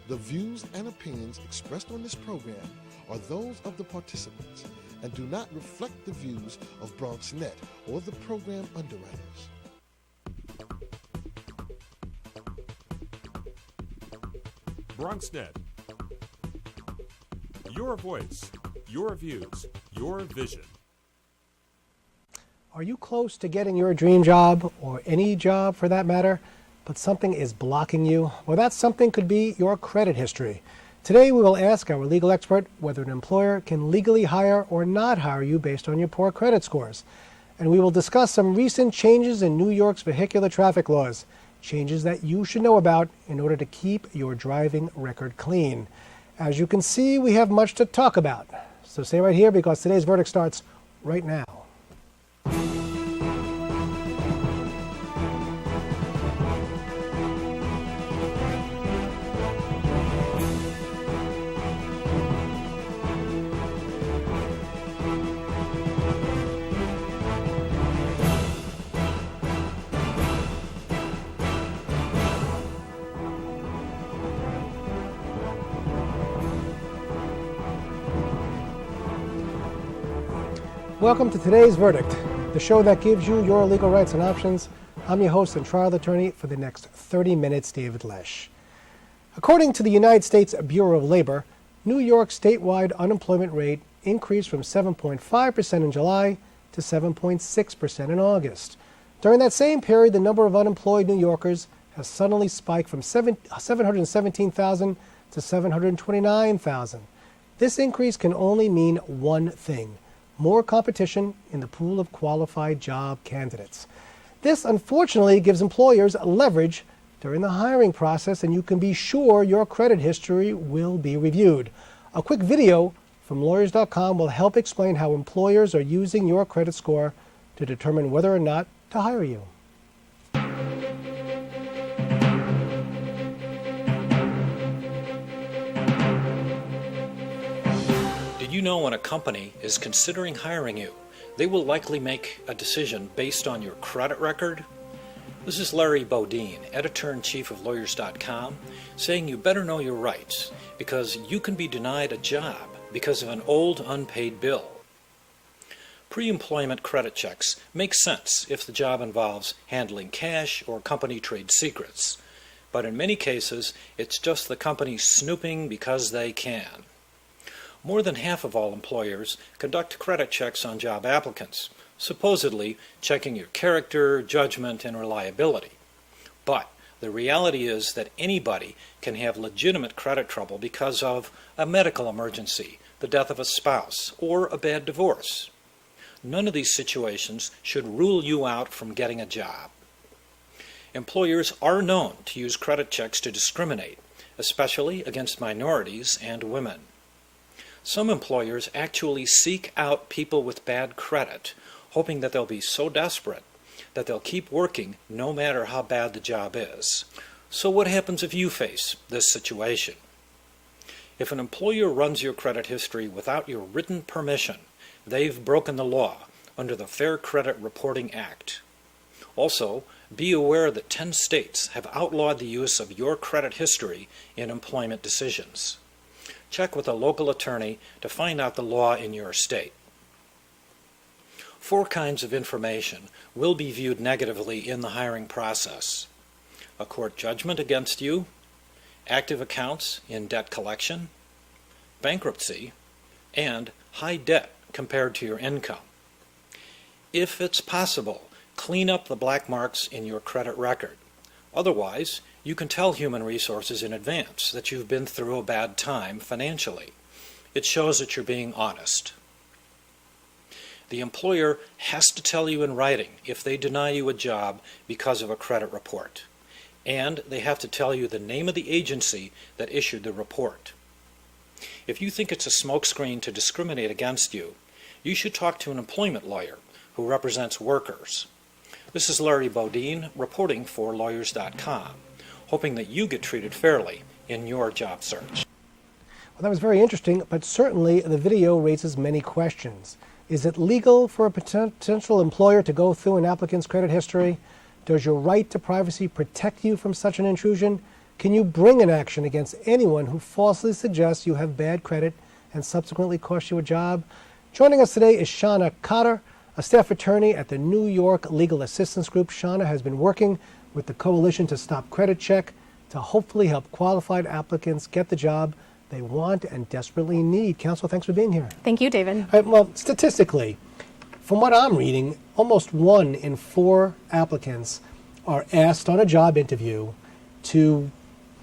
The views and opinions expressed on this program are those of the participants and do not reflect the views of BronxNet or the program underwriters. BronxNet. Your voice, your views, your vision. Are you close to getting your dream job, or any job for that matter, but something is blocking you? Well, that something could be your credit history. Today we will ask our legal expert whether an employer can legally hire or not hire you based on your poor credit scores. And we will discuss some recent changes in New York's vehicular traffic laws, changes that you should know about in order to keep your driving record clean. As you can see, we have much to talk about. So stay right here because today's verdict starts right now. Welcome to today's verdict, the show that gives you your legal rights and options. I'm your host and trial attorney for the next 30 minutes, David Lesh. According to the United States Bureau of Labor, New York's statewide unemployment rate increased from 7.5% in July to 7.6% in August. During that same period, the number of unemployed New Yorkers has suddenly spiked from 717,000 to 729,000. This increase can only mean one thing: more competition in the pool of qualified job candidates. This, unfortunately, gives employers leverage during the hiring process, and you can be sure your credit history will be reviewed. A quick video from lawyers.com will help explain how employers are using your credit score to determine whether or not to hire you. You know, when a company is considering hiring you, they will likely make a decision based on your credit record. This is Larry Bodine, editor-in-chief of Lawyers.com, saying you better know your rights because you can be denied a job because of an old unpaid bill. Pre-employment credit checks make sense if the job involves handling cash or company trade secrets, but in many cases it's just the company snooping because they can. More than half of all employers conduct credit checks on job applicants, supposedly checking your character, judgment, and reliability. But the reality is that anybody can have legitimate credit trouble because of a medical emergency, the death of a spouse, or a bad divorce. None of these situations should rule you out from getting a job. Employers are known to use credit checks to discriminate, especially against minorities and women. Some employers actually seek out people with bad credit, hoping that they'll be so desperate that they'll keep working no matter how bad the job is. So what happens if you face this situation? If an employer runs your credit history without your written permission, they've broken the law under the Fair Credit Reporting Act. Also, be aware that 10 states have outlawed the use of your credit history in employment decisions. Check with a local attorney to find out the law in your state. 4 kinds of information will be viewed negatively in the hiring process: a court judgment against you, active accounts in debt collection, bankruptcy, and high debt compared to your income. If it's possible, clean up the black marks in your credit record. Otherwise, you can tell Human Resources in advance that you've been through a bad time financially. It shows that you're being honest. The employer has to tell you in writing if they deny you a job because of a credit report. And they have to tell you the name of the agency that issued the report. If you think it's a smokescreen to discriminate against you, you should talk to an employment lawyer who represents workers. This is Larry Bodine reporting for Lawyers.com, hoping that you get treated fairly in your job search. Well, that was very interesting, but certainly the video raises many questions. Is it legal for a potential employer to go through an applicant's credit history? Does your right to privacy protect you from such an intrusion? Can you bring an action against anyone who falsely suggests you have bad credit and subsequently cost you a job? Joining us today is Shauna Cotter, a staff attorney at the New York Legal Assistance Group. Shauna has been working with the Coalition to Stop Credit Check to hopefully help qualified applicants get the job they want and desperately need. Counsel, thanks for being here. Thank you, David. All right, well, statistically, from what I'm reading, almost 1 in 4 applicants are asked on a job interview to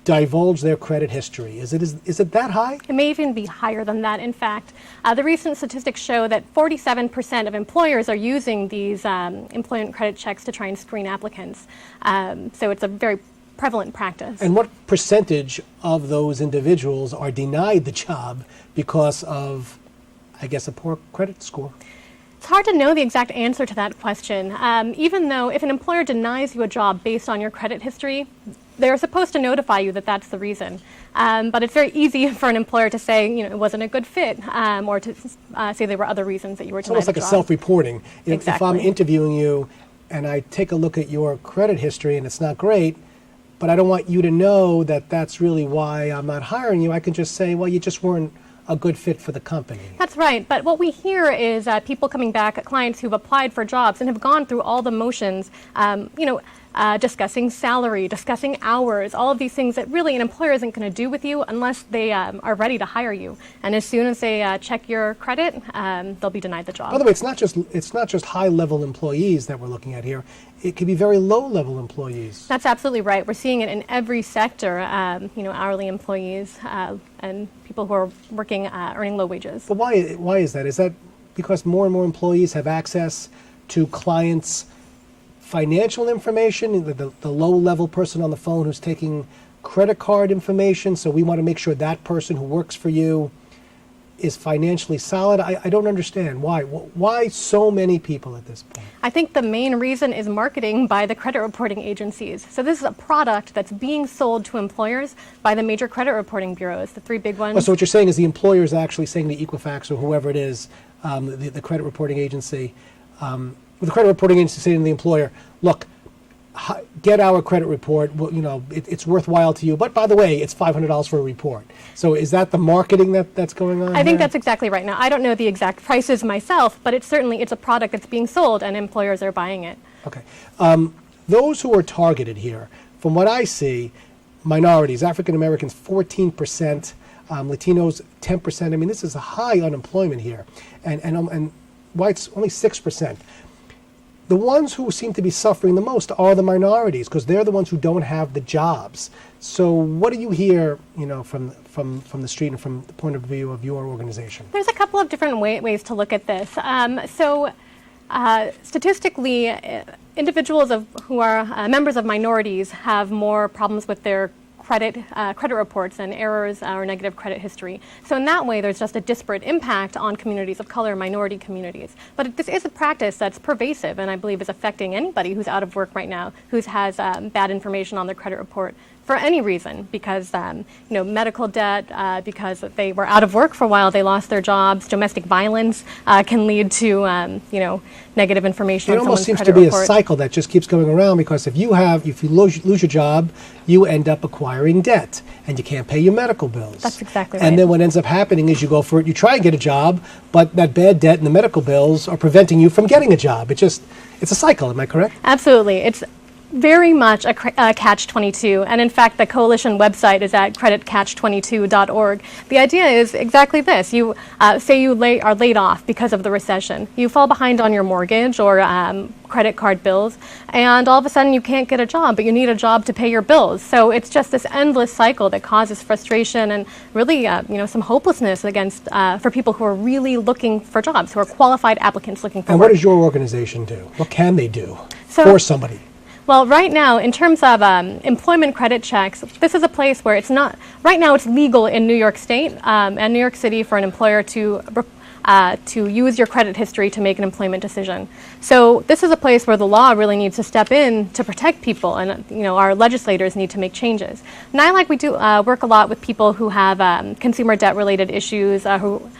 divulge their credit history. Is it that high? It may even be higher than that. In fact, the recent statistics show that 47% of employers are using these employment credit checks to try and screen applicants. So it's a very prevalent practice. And what percentage of those individuals are denied the job because of, I guess, a poor credit score? It's hard to know the exact answer to that question. Even though if an employer denies you a job based on your credit history, they're supposed to notify you that that's the reason. But it's very easy for an employer to say, it wasn't a good fit, or to say there were other reasons that you were denied It's almost like the a job. self-reporting. Exactly. If I'm interviewing you and I take a look at your credit history and it's not great, but I don't want you to know that that's really why I'm not hiring you, I can just say, well, you just weren't a good fit for the company. That's right, but what we hear is people coming back, clients who've applied for jobs and have gone through all the motions, discussing salary, discussing hours, all of these things that really an employer isn't going to do with you unless they are ready to hire you. And as soon as they check your credit, they'll be denied the job. By the way, it's not just high-level employees that we're looking at here. It could be very low-level employees. That's absolutely right. We're seeing it in every sector, hourly employees and people who are working, earning low wages. But why is that? Is that because more and more employees have access to clients' financial information, the low-level person on the phone who's taking credit card information, so we want to make sure that person who works for you is financially solid? I don't understand. Why so many people at this point? I think the main reason is marketing by the credit reporting agencies. So this is a product that's being sold to employers by the major credit reporting bureaus, the 3 big ones. Oh, so what you're saying is the employer is actually saying to Equifax or whoever it is, the credit reporting agency, the credit reporting agency saying to the employer, look, get our credit report, well, it's worthwhile to you, but by the way, it's $500 for a report. So is that the marketing that's going on I think here? that's exactly right. Now, I don't know the exact prices myself, but it's a product that's being sold and employers are buying it. Okay. Those who are targeted here, from what I see, minorities, African Americans, 14%, Latinos, 10%. I mean, this is a high unemployment here, and whites only 6%. The ones who seem to be suffering the most are the minorities because they're the ones who don't have the jobs. So what do you hear, from the street and from the point of view of your organization? There's a couple of different ways to look at this. Statistically, individuals who are members of minorities have more problems with their credit reports and errors or negative credit history. So in that way, there's just a disparate impact on communities of color, minority communities. But this is a practice that's pervasive and I believe is affecting anybody who's out of work right now, who has bad information on their credit report for any reason, because medical debt, because they were out of work for a while, they lost their jobs. Domestic violence can lead to negative information on someone's credit report. It almost seems to be a cycle that just keeps going around because if you lose your job, you end up acquiring debt and you can't pay your medical bills. That's exactly right. And then what ends up happening is you go for it, you try and get a job, but that bad debt and the medical bills are preventing you from getting a job. It's a cycle. Am I correct? Absolutely. It's very much a catch-22, and in fact the coalition website is at creditcatch22.org. The idea is exactly this. You say you are laid off because of the recession. You fall behind on your mortgage or credit card bills, and all of a sudden you can't get a job, but you need a job to pay your bills. So it's just this endless cycle that causes frustration and really some hopelessness for people who are really looking for jobs, who are qualified applicants looking for work. And what does your organization do? What can they do for somebody? Well, right now, in terms of employment credit checks, this is a place where right now it's legal in New York State and New York City for an employer to use your credit history to make an employment decision. So this is a place where the law really needs to step in to protect people, and our legislators need to make changes. And we do work a lot with people who have consumer debt-related issues, who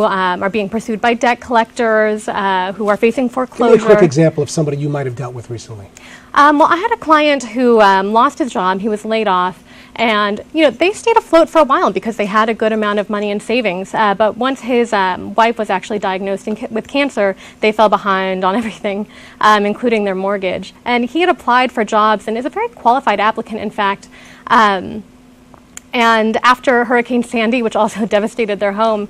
are being pursued by debt collectors, who are facing foreclosure. Give me a quick example of somebody you might have dealt with recently. Well, I had a client who lost his job. He was laid off, And, they stayed afloat for a while because they had a good amount of money in savings. But once his wife was actually diagnosed with cancer, they fell behind on everything, including their mortgage. And he had applied for jobs and is a very qualified applicant, in fact. And after Hurricane Sandy, which also devastated their home,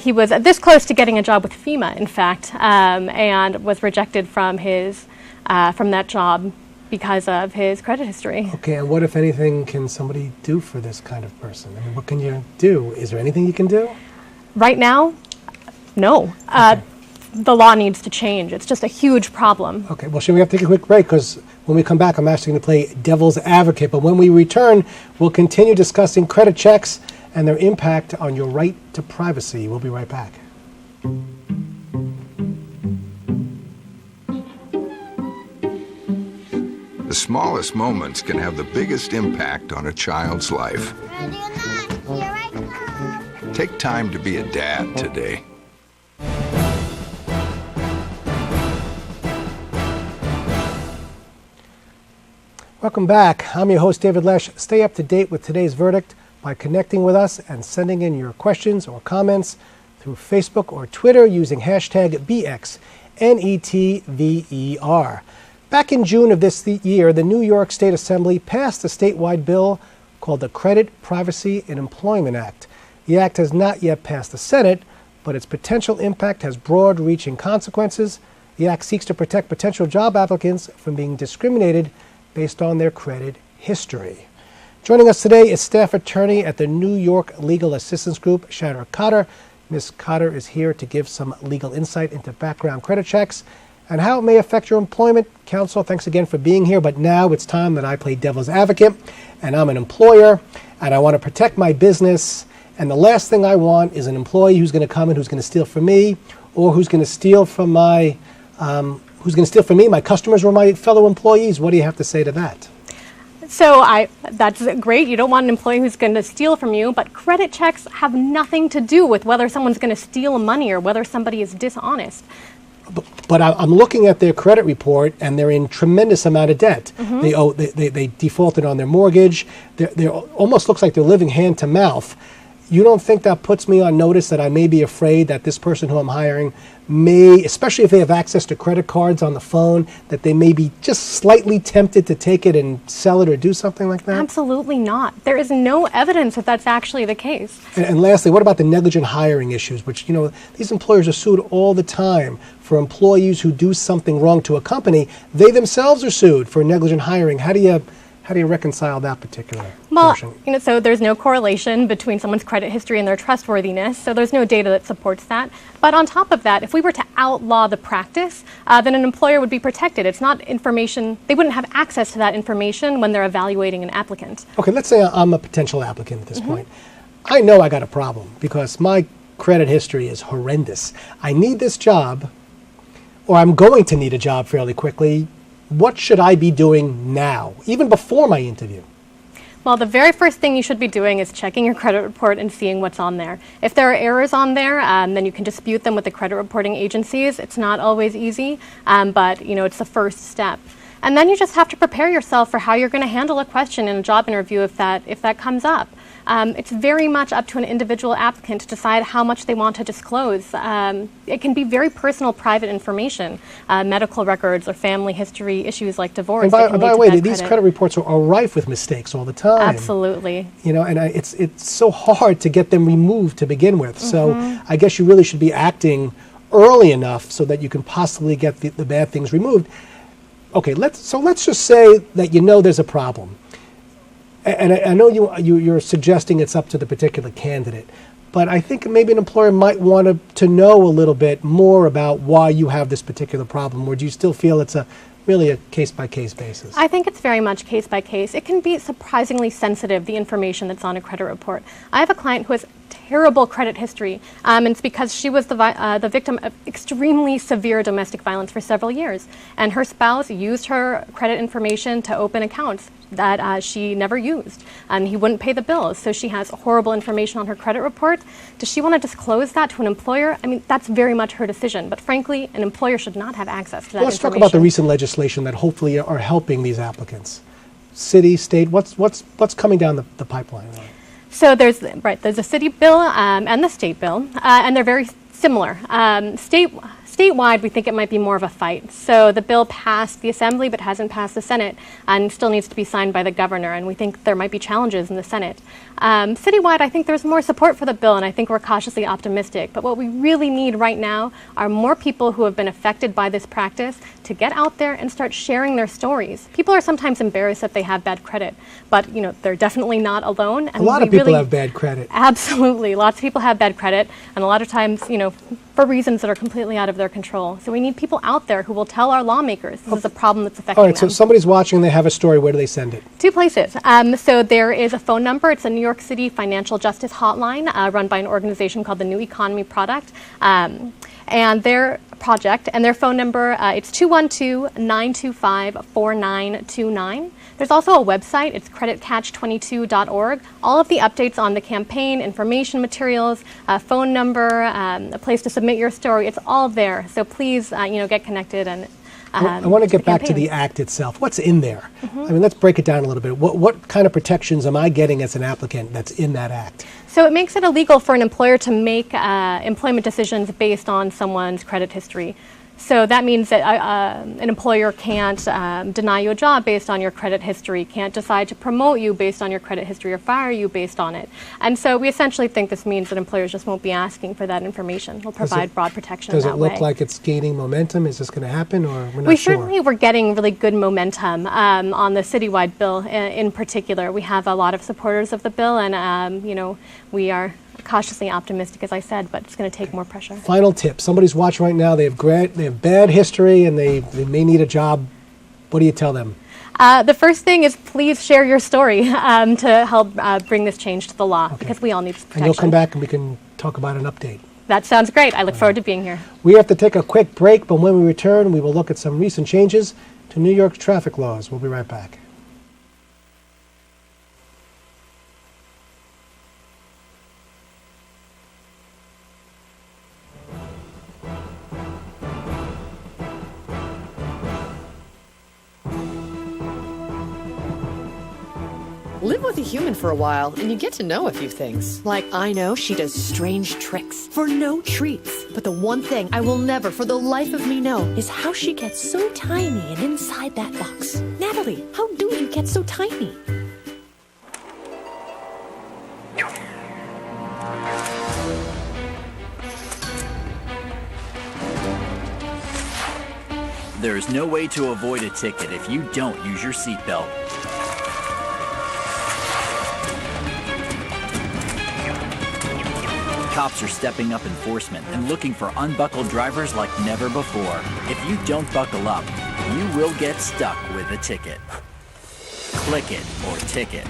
he was this close to getting a job with FEMA, in fact, and was rejected from that job because of his credit history. Okay, and what, if anything, can somebody do for this kind of person? I mean, what can you do? Is there anything you can do? Right now, no. Okay. The law needs to change. It's just a huge problem. Okay, well, should we have to take a quick break? Because when we come back, I'm actually going to play devil's advocate. But when we return, we'll continue discussing credit checks and their impact on your right to privacy. We'll be right back. The smallest moments can have the biggest impact on a child's life. Ready or not, here I come. Take time to be a dad today. Welcome back. I'm your host, David Lesh. Stay up to date with today's verdict by connecting with us and sending in your questions or comments through Facebook or Twitter using hashtag BXNETVER. Back in June of this year, the New York State Assembly passed a statewide bill called the Credit, Privacy, and Employment Act. The act has not yet passed the Senate, but its potential impact has broad-reaching consequences. The act seeks to protect potential job applicants from being discriminated based on their credit history. Joining us today is staff attorney at the New York Legal Assistance Group, Shatter Cotter. Ms. Cotter is here to give some legal insight into background credit checks and how it may affect your employment. Counsel, thanks again for being here, but now it's time that I play devil's advocate, and I'm an employer, and I want to protect my business, and the last thing I want is an employee who's going to come in who's going to steal from me, or who's going to steal from my my customers or my fellow employees. What do you have to say to that? So that's great. You don't want an employee who's going to steal from you, but credit checks have nothing to do with whether someone's going to steal money or whether somebody is dishonest. But I'm looking at their credit report, and they're in tremendous amount of debt. Mm-hmm. They defaulted on their mortgage. They're almost looks like they're living hand to mouth. You don't think that puts me on notice that I may be afraid that this person who I'm hiring may, especially if they have access to credit cards on the phone, that they may be just slightly tempted to take it and sell it or do something like that? Absolutely not. There is no evidence that that's actually the case. And lastly, what about the negligent hiring issues, which, these employers are sued all the time for employees who do something wrong to a company. They themselves are sued for negligent hiring. How do you reconcile that particular portion? So there's no correlation between someone's credit history and their trustworthiness, so there's no data that supports that. But on top of that, if we were to outlaw the practice, then an employer would be protected. It's not information, they wouldn't have access to that information when they're evaluating an applicant. Okay, let's say I'm a potential applicant at this point. I know I got a problem because my credit history is horrendous. I need this job, or I'm going to need a job fairly quickly. What should I be doing now, even before my interview? Well, the very first thing you should be doing is checking your credit report and seeing what's on there. If there are errors on there, then you can dispute them with the credit reporting agencies. It's not always easy, but it's the first step. And then you just have to prepare yourself for how you're going to handle a question in a job interview if that comes up. It's very much up to an individual applicant to decide how much they want to disclose. It can be very personal, private information, medical records or family history issues like divorce. And by the way, these credit reports are rife with mistakes all the time. Absolutely. And it's so hard to get them removed to begin with. So I guess you really should be acting early enough so that you can possibly get the bad things removed. Okay, let's just say that there's a problem. And I know you're suggesting it's up to the particular candidate, but I think maybe an employer might want to know a little bit more about why you have this particular problem, or do you still feel it's really a case-by-case basis? I think it's very much case-by-case. It can be surprisingly sensitive, the information that's on a credit report. I have a client who has terrible credit history, and it's because she was the victim of extremely severe domestic violence for several years, and her spouse used her credit information to open accounts that she never used, and he wouldn't pay the bills, so she has horrible information on her credit report. Does she want to disclose that to an employer? I mean, that's very much her decision, but frankly, an employer should not have access to that information. Let's talk about the recent legislation that hopefully are helping these applicants. city, state? What's coming down the pipeline? So there's a city bill and the state bill, and they're very similar. Statewide, we think it might be more of a fight. So the bill passed the Assembly but hasn't passed the Senate and still needs to be signed by the governor, and we think there might be challenges in the Senate. Citywide, I think there's more support for the bill, and I think we're cautiously optimistic. But what we really need right now are more people who have been affected by this practice to get out there and start sharing their stories. People are sometimes embarrassed that they have bad credit, but they're definitely not alone. And a lot of people have bad credit. Absolutely. Lots of people have bad credit, and a lot of times, for reasons that are completely out of their control. So we need people out there who will tell our lawmakers this is a problem that's affecting them. All right, so if somebody's watching, they have a story, where do they send it? 2 places. So there is a phone number. It's a New York City financial justice hotline run by an organization called the New Economy Project. And their phone number, it's 212-925-4929. There's also a website. It's creditcatch22.org. All of the updates on the campaign, information materials, phone number, a place to submit your story, it's all there. So please, get connected. And I want to get back to the act itself. What's in there? I mean, let's break it down a little bit. What kind of protections am I getting as an applicant that's in that act? So it makes it illegal for an employer to make employment decisions based on someone's credit history. So that means that an employer can't deny you a job based on your credit history, can't decide to promote you based on your credit history or fire you based on it. And so we essentially think this means that employers just won't be asking for that information. We'll provide broad protection that way. Does it look like it's gaining momentum? Is this going to happen, or we're not We sure? certainly were getting really good momentum on the citywide bill in particular. We have a lot of supporters of the bill, and we are cautiously optimistic, as I said, but it's going to take more pressure. Final tip. Somebody's watching right now. They have bad history and they may need a job. What do you tell them? The first thing is please share your story to help bring this change to the law, because we all need protection. And you'll come back and we can talk about an update. That sounds great. I look forward to being here. We have to take a quick break, but when we return, we will look at some recent changes to New York's traffic laws. We'll be right back. Live with a human for a while, and you get to know a few things. Like, I know she does strange tricks for no treats. But the one thing I will never, for the life of me, know is how she gets so tiny and inside that box. Natalie, how do you get so tiny? There is no way to avoid a ticket if you don't use your seatbelt. Cops are stepping up enforcement and looking for unbuckled drivers like never before. If you don't buckle up, you will get stuck with a ticket. Click it or ticket.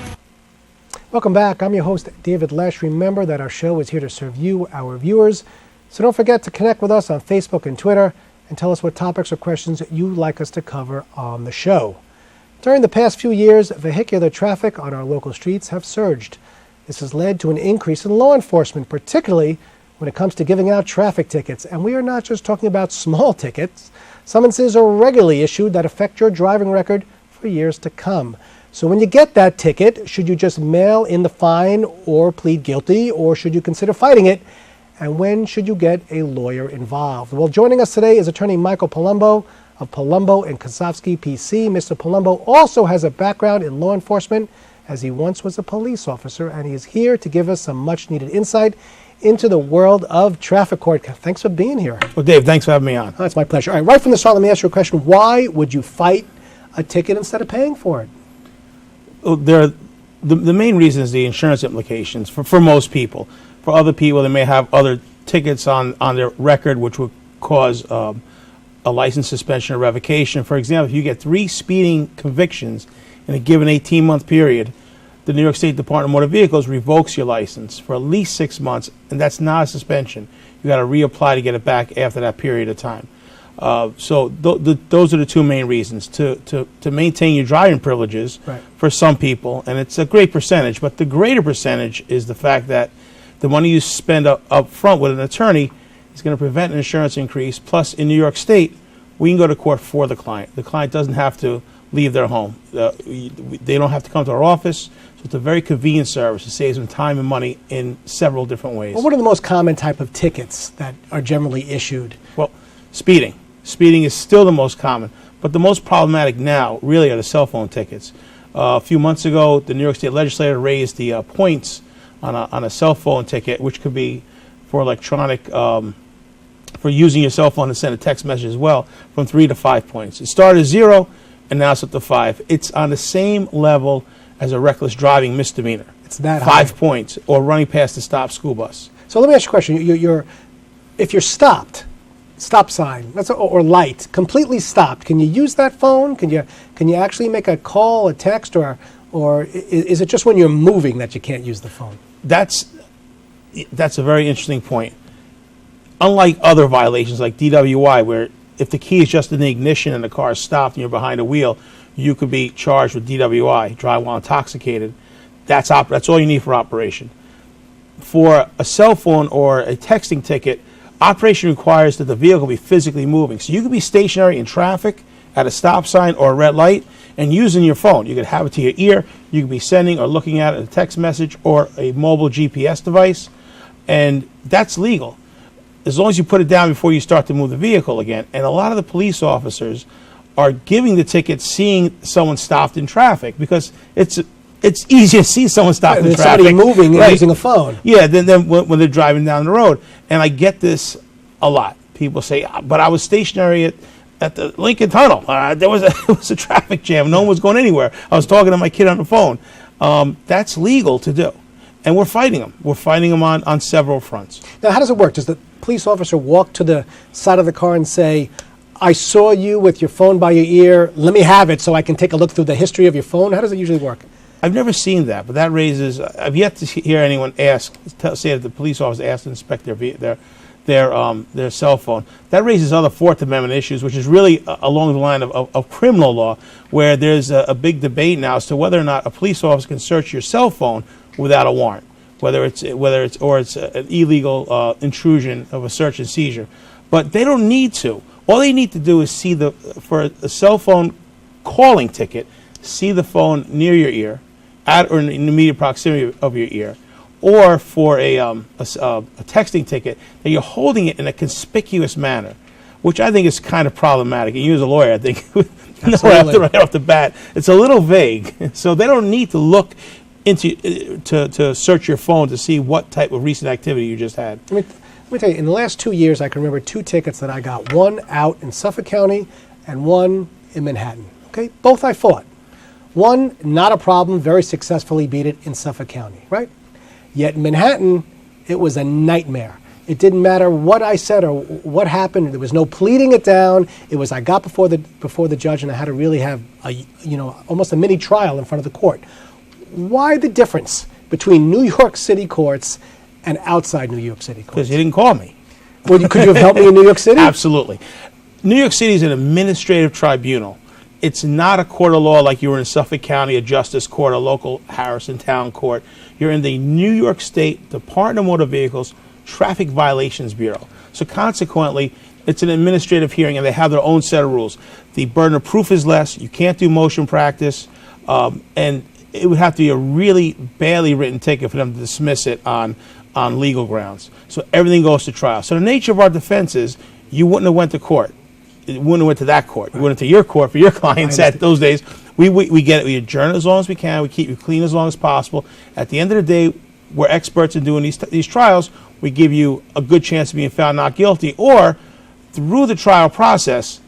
Welcome back. I'm your host, David Lesh. Remember that our show is here to serve you, our viewers. So don't forget to connect with us on Facebook and Twitter and tell us what topics or questions you'd like us to cover on the show. During the past few years, vehicular traffic on our local streets have surged. This has led to an increase in law enforcement, particularly when it comes to giving out traffic tickets. And we are not just talking about small tickets. Summonses are regularly issued that affect your driving record for years to come. So when you get that ticket, should you just mail in the fine or plead guilty, or should you consider fighting it? And when should you get a lawyer involved? Well, joining us today is attorney Michael Palumbo of Palumbo and Kosofsky PC. Mr. Palumbo also has a background in law enforcement, as he once was a police officer, and he is here to give us some much-needed insight into the world of traffic court. Thanks for being here. Well, Dave, thanks for having me on. Oh, it's my pleasure. All right from the start, let me ask you a question. Why would you fight a ticket instead of paying for it? Well, the main reason is the insurance implications for most people. For other people, they may have other tickets on their record, which would cause a license suspension or revocation. For example, if you get 3 speeding convictions in a given 18-month period, the New York State Department of Motor Vehicles revokes your license for at least 6 months, and that's not a suspension. You got to reapply to get it back after that period of time. So those are the 2 main reasons to maintain your driving privileges for some people, and it's a great percentage. But the greater percentage is the fact that the money you spend up front with an attorney is going to prevent an insurance increase. Plus, in New York State, we can go to court for the client. The client doesn't have to leave their home. They don't have to come to our office, so it's a very convenient service. It saves them time and money in several different ways. Well, what are the most common type of tickets that are generally issued? Well, speeding. Speeding is still the most common, but the most problematic now really are the cell phone tickets. A few months ago, the New York State Legislature raised the points on a cell phone ticket, which could be for electronic, for using your cell phone to send a text message as well, from 3 to 5 points. It started at 0, and now it's up to 5. It's on the same level as a reckless driving misdemeanor. It's that 5 points, or running past the stopped school bus. So let me ask you a question. If you're stopped, stop sign, or light, completely stopped, can you use that phone? Can you actually make a call, a text, or is it just when you're moving that you can't use the phone? That's a very interesting point. Unlike other violations like DWI, where if the key is just in the ignition and the car is stopped and you're behind a wheel, you could be charged with DWI, drive while intoxicated. That's all you need for operation. For a cell phone or a texting ticket, operation requires that the vehicle be physically moving. So you could be stationary in traffic at a stop sign or a red light and using your phone. You could have it to your ear. You could be sending or looking at a text message or a mobile GPS device, and that's legal as long as you put it down before you start to move the vehicle again. And a lot of the police officers are giving the ticket seeing someone stopped in traffic, because it's easy to see someone stopped in traffic. Somebody moving and right. using a phone. Yeah, then when they're driving down the road. And I get this a lot. People say, but I was stationary at the Lincoln Tunnel. There was a traffic jam. No one was going anywhere. I was talking to my kid on the phone. That's legal to do. And we're fighting them. We're fighting them on several fronts. Now, how does it work? Does the police officer walk to the side of the car and say, I saw you with your phone by your ear, let me have it so I can take a look through the history of your phone? How does it usually work? I've never seen that, but that raises, I've yet to hear anyone say that the police officer asked to inspect their cell phone. That raises other Fourth Amendment issues, which is really along the line of criminal law, where there's a big debate now as to whether or not a police officer can search your cell phone without a warrant, whether it's an illegal intrusion of a search and seizure. But they don't need to. All they need to do is see for a cell phone calling ticket, see the phone near your ear, at or in immediate proximity of your ear, or for a texting ticket, that you're holding it in a conspicuous manner, which I think is kind of problematic. And you as a lawyer, I think, right off the bat, it's a little vague. So they don't need to look into to search your phone to see what type of recent activity you just had. Let me tell you, in the last 2 years, I can remember 2 tickets that I got. One out in Suffolk County and one in Manhattan. Okay, both I fought. One, not a problem, very successfully beat it in Suffolk County, right? Yet in Manhattan, it was a nightmare. It didn't matter what I said or what happened. There was no pleading it down. It was I got before the judge and I had to really have almost a mini trial in front of the court. Why the difference between New York City courts and outside New York City courts? Because you didn't call me. Well, could you have helped me in New York City? Absolutely. New York City is an administrative tribunal. It's not a court of law like you were in Suffolk County, a justice court, a local Harrison Town court. You're in the New York State Department of Motor Vehicles Traffic Violations Bureau. So consequently, it's an administrative hearing, and they have their own set of rules. The burden of proof is less. You can't do motion practice, and it would have to be a really badly written ticket for them to dismiss it on legal grounds. So everything goes to trial. So the nature of our defense is you wouldn't have went to court. It wouldn't have went to that court. You went to your court for your clients at those days. We get it. We adjourn it as long as we can. We keep you clean as long as possible. At the end of the day, we're experts in doing these trials. We give you a good chance of being found not guilty, or through the trial process,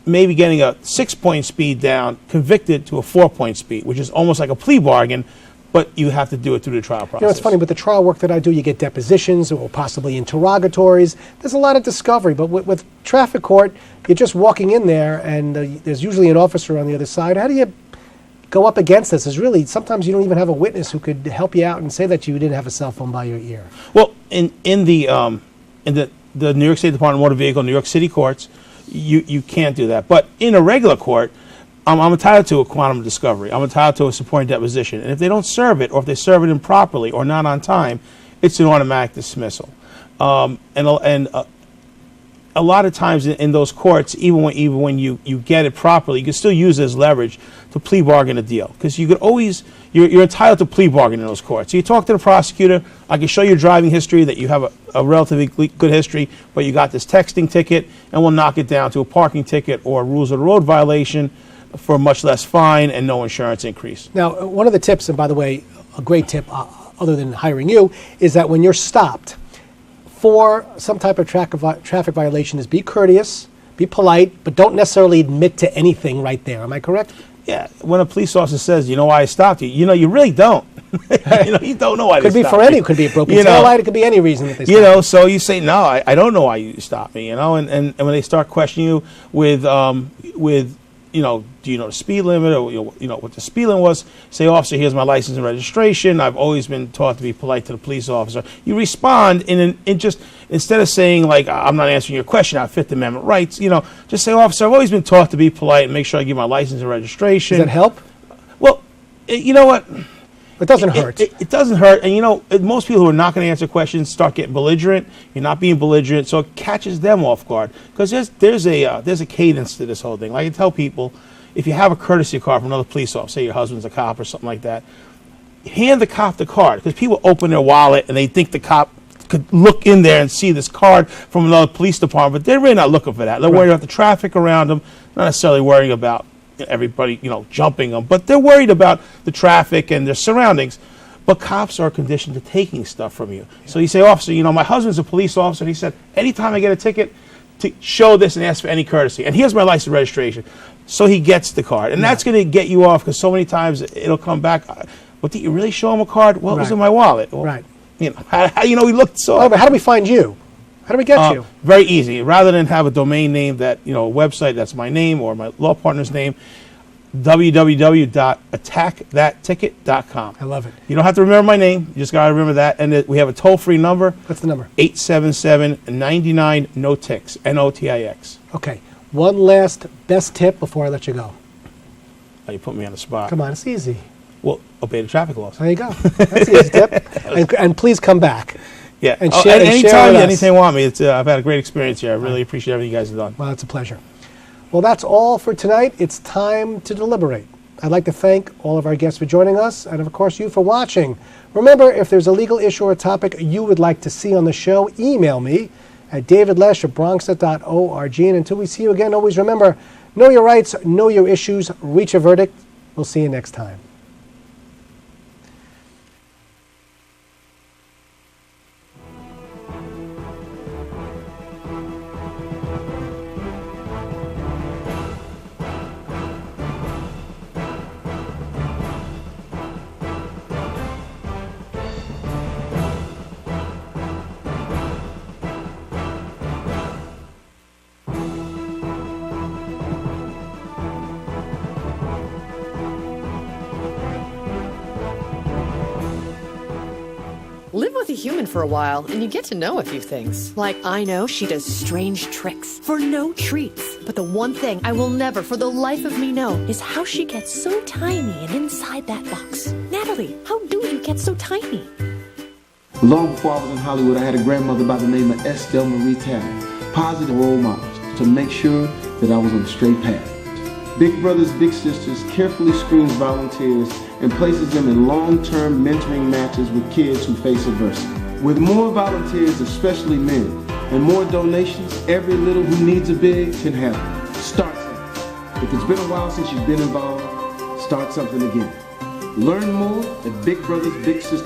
maybe getting a 6-point speed down, convicted to a 4-point speed, which is almost like a plea bargain, but you have to do it through the trial process. You know, it's funny, with the trial work that I do, you get depositions or possibly interrogatories. There's a lot of discovery, but with traffic court, you're just walking in there, and there's usually an officer on the other side. How do you go up against this? Is really, sometimes you don't even have a witness who could help you out and say that you didn't have a cell phone by your ear. Well, in the New York State Department of Motor Vehicle, New York City courts, you can't do that. But in a regular court, I'm entitled to a quantum of discovery. I'm entitled to a supporting deposition. And if they don't serve it, or if they serve it improperly or not on time, it's an automatic dismissal. And a lot of times in those courts, even when you get it properly, you can still use it as leverage to plea bargain a deal. Because you could always, you're entitled to plea bargain in those courts. So you talk to the prosecutor, I can show your driving history, that you have a relatively good history, but you got this texting ticket, and we'll knock it down to a parking ticket or a rules of the road violation for a much less fine and no insurance increase. Now, one of the tips, and by the way, a great tip, other than hiring you, is that when you're stopped for some type of traffic violation, is be courteous, be polite, but don't necessarily admit to anything right there. Am I correct? Yeah. When a police officer says, you know why I stopped you, you really don't. You don't know why they stopped you. Could be for any, it could be a broken tail light, it could be any reason that they stopped you. So you say, no, I don't know why you stopped me, and when they start questioning you with do you know the speed limit, or what the speed limit was, say, officer, here's my license and registration. I've always been taught to be polite to the police officer. You respond in just, instead of saying, like, I'm not answering your question, I have Fifth Amendment rights, just say, officer, I've always been taught to be polite and make sure I give my license and registration. Does that help? Well, you know what? It doesn't hurt. It doesn't hurt. And most people who are not going to answer questions start getting belligerent. You're not being belligerent, so it catches them off guard. Because there's a cadence to this whole thing. Like I tell people, if you have a courtesy card from another police officer, say your husband's a cop or something like that, hand the cop the card. Because people open their wallet and they think the cop could look in there and see this card from another police department, but they're really not looking for that. They're worried about the traffic around them, not necessarily worrying about everybody, jumping them, but they're worried about the traffic and their surroundings. But cops are conditioned to taking stuff from you. Yeah. So you say, officer, my husband's a police officer, and he said, anytime I get a ticket, to show this and ask for any courtesy. And here's my license and registration. So he gets the card. And that's going to get you off, because so many times it'll come back, well, did you really show him a card? Well, it was in my wallet. Well, right. How he looked so. Oh, but how do we find you? How do we get you? Very easy. Rather than have a domain name that, a website that's my name or my law partner's name, www.attackthatticket.com. I love it. You don't have to remember my name. You just got to remember that. And we have a toll-free number. What's the number? 877-99-NOTIX, N-O-T-I-X. Okay. One last best tip before I let you go. Oh, you put me on the spot. Come on, it's easy. Well, obey the traffic laws. There you go. That's the easy tip. And please come back. Yeah. And share, anytime you want me. I've had a great experience here. I really appreciate everything you guys have done. Well, it's a pleasure. Well, that's all for tonight. It's time to deliberate. I'd like to thank all of our guests for joining us, and of course you for watching. Remember, if there's a legal issue or topic you would like to see on the show, email me at davidlesh@bronxnet.org. And until we see you again, always remember, know your rights, know your issues, reach a verdict. We'll see you next time. Live with a human for a while, and you get to know a few things. Like, I know she does strange tricks for no treats. But the one thing I will never, for the life of me, know is how she gets so tiny and inside that box. Natalie, how do you get so tiny? Long before I was in Hollywood, I had a grandmother by the name of Estelle Marie Taylor. Positive role models to make sure that I was on the straight path. Big Brothers Big Sisters carefully screens volunteers and places them in long-term mentoring matches with kids who face adversity. With more volunteers, especially men, and more donations, every little who needs a big can have it. Start something. If it's been a while since you've been involved, start something again. Learn more at Big Brothers Big Sisters.